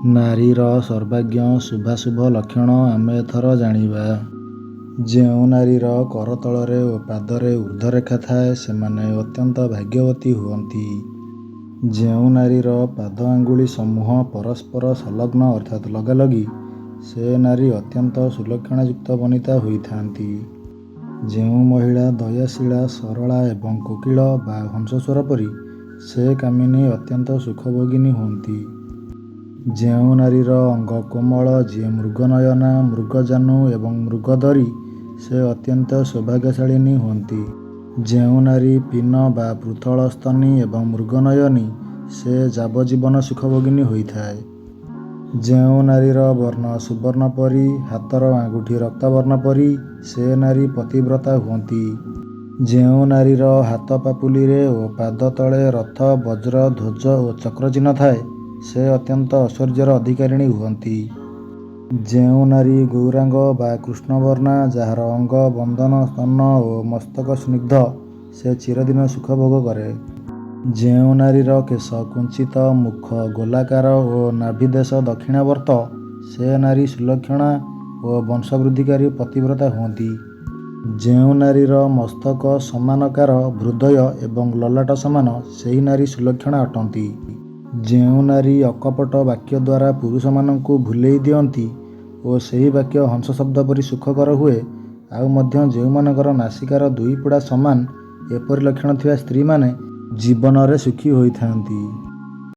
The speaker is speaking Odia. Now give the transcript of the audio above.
ନାରୀର ସର୍ବାଙ୍ଗ ଶୁଭାଶୁଭ ଲକ୍ଷଣ ଆମେ ଏଥର ଜାଣିବା। ଯେଉଁ ନାରୀର କରତଳରେ ଓ ପାଦରେ ଉର୍ଦ୍ଧ୍ୱରେଖା ଥାଏ ସେମାନେ ଅତ୍ୟନ୍ତ ଭାଗ୍ୟବତୀ ହୁଅନ୍ତି। ଯେଉଁ ନାରୀର ପାଦ ଆଙ୍ଗୁଳି ସମୂହ ପରସ୍ପର ସଂଲଗ୍ନ ଅର୍ଥାତ୍ ଲଗାଲଗି ସେ ନାରୀ ଅତ୍ୟନ୍ତ ସୁଲକ୍ଷଣାଯୁକ୍ତ ବନିତା ହୋଇଥାନ୍ତି। ଯେଉଁ ମହିଳା ଦୟାଶୀଳା ସରଳା ଏବଂ କୋକିଳ ବା ହଂସସ୍ୱର ପରି ସେ କାମିନୀ ଅତ୍ୟନ୍ତ ସୁଖଭୋଗିନୀ ହୁଅନ୍ତି। ଯେଉଁ ନାରୀର ଅଙ୍ଗ କୋମଳ ଯିଏ ମୃଗନୟନା ମୃଗଜାନୁ ଏବଂ ମୃଗଧରୀ ସେ ଅତ୍ୟନ୍ତ ସୌଭାଗ୍ୟଶାଳିନୀ ହୁଅନ୍ତି। ଯେଉଁ ନାରୀ ପୀନ ବା ପୃଥଳ ସ୍ତନୀ ଏବଂ ମୃଗନୟନୀ ସେ ଯାବଜୀବନ ସୁଖଭୋଗିନୀ ହୋଇଥାଏ। ଯେଉଁ ନାରୀର ବର୍ଣ୍ଣ ସୁବର୍ଣ୍ଣ ପରି ହାତର ଆଙ୍ଗୁଠି ରକ୍ତବର୍ଣ୍ଣ ପରି ସେ ନାରୀ ପତିବ୍ରତା ହୁଅନ୍ତି। ଯେଉଁ ନାରୀର ହାତ ପାପୁଲିରେ ଓ ପାଦ ତଳେ ରଥ ବଜ୍ର ଧ୍ୱଜ ଓ ଚକ୍ର ଚିହ୍ନ ଥାଏ ସେ ଅତ୍ୟନ୍ତ ଐଶ୍ୱର୍ଯ୍ୟର ଅଧିକାରିଣୀ ହୁଅନ୍ତି। ଯେଉଁ ନାରୀ ଗୌରାଙ୍ଗ ବା କୃଷ୍ଣବର୍ଣ୍ଣା ଯାହାର ଅଙ୍ଗ ବଦନ ସ୍ତନ ଓ ମସ୍ତକ ସ୍ନିଗ୍ଧ ସେ ଚିରଦିନ ସୁଖ ଭୋଗ କରେ। ଯେଉଁ ନାରୀର କେଶ କୁଞ୍ଚିତ ମୁଖ ଗୋଲାକାର ଓ ନାଭିଦେଶ ଦକ୍ଷିଣାବର୍ତ୍ତ ସେ ନାରୀ ସୁଲକ୍ଷଣା ଓ ବଂଶବୃଦ୍ଧିକାରୀ ପତିବ୍ରତା ହୁଅନ୍ତି। ଯେଉଁ ନାରୀର ମସ୍ତକ ସମାନକାର ହୃଦୟ ଏବଂ ଲଲାଟ ସମାନ ସେହି ନାରୀ ସୁଲକ୍ଷଣା ଅଟନ୍ତି। ଯେଉଁ ନାରୀ ଅକପଟ ବାକ୍ୟ ଦ୍ୱାରା ପୁରୁଷମାନଙ୍କୁ ଭୁଲେଇ ଦିଅନ୍ତି ଓ ସେହି ବାକ୍ୟ ହଂସ ଶବ୍ଦ ପରି ସୁଖକର ହୁଏ ଆଉ ମଧ୍ୟ ଯେଉଁମାନଙ୍କର ନାସିକାର ଦୁଇପୁଡ଼ା ସମାନ ଏପରି ଲକ୍ଷଣ ଥିବା ସ୍ତ୍ରୀମାନେ ଜୀବନରେ ସୁଖୀ ହୋଇଥାନ୍ତି।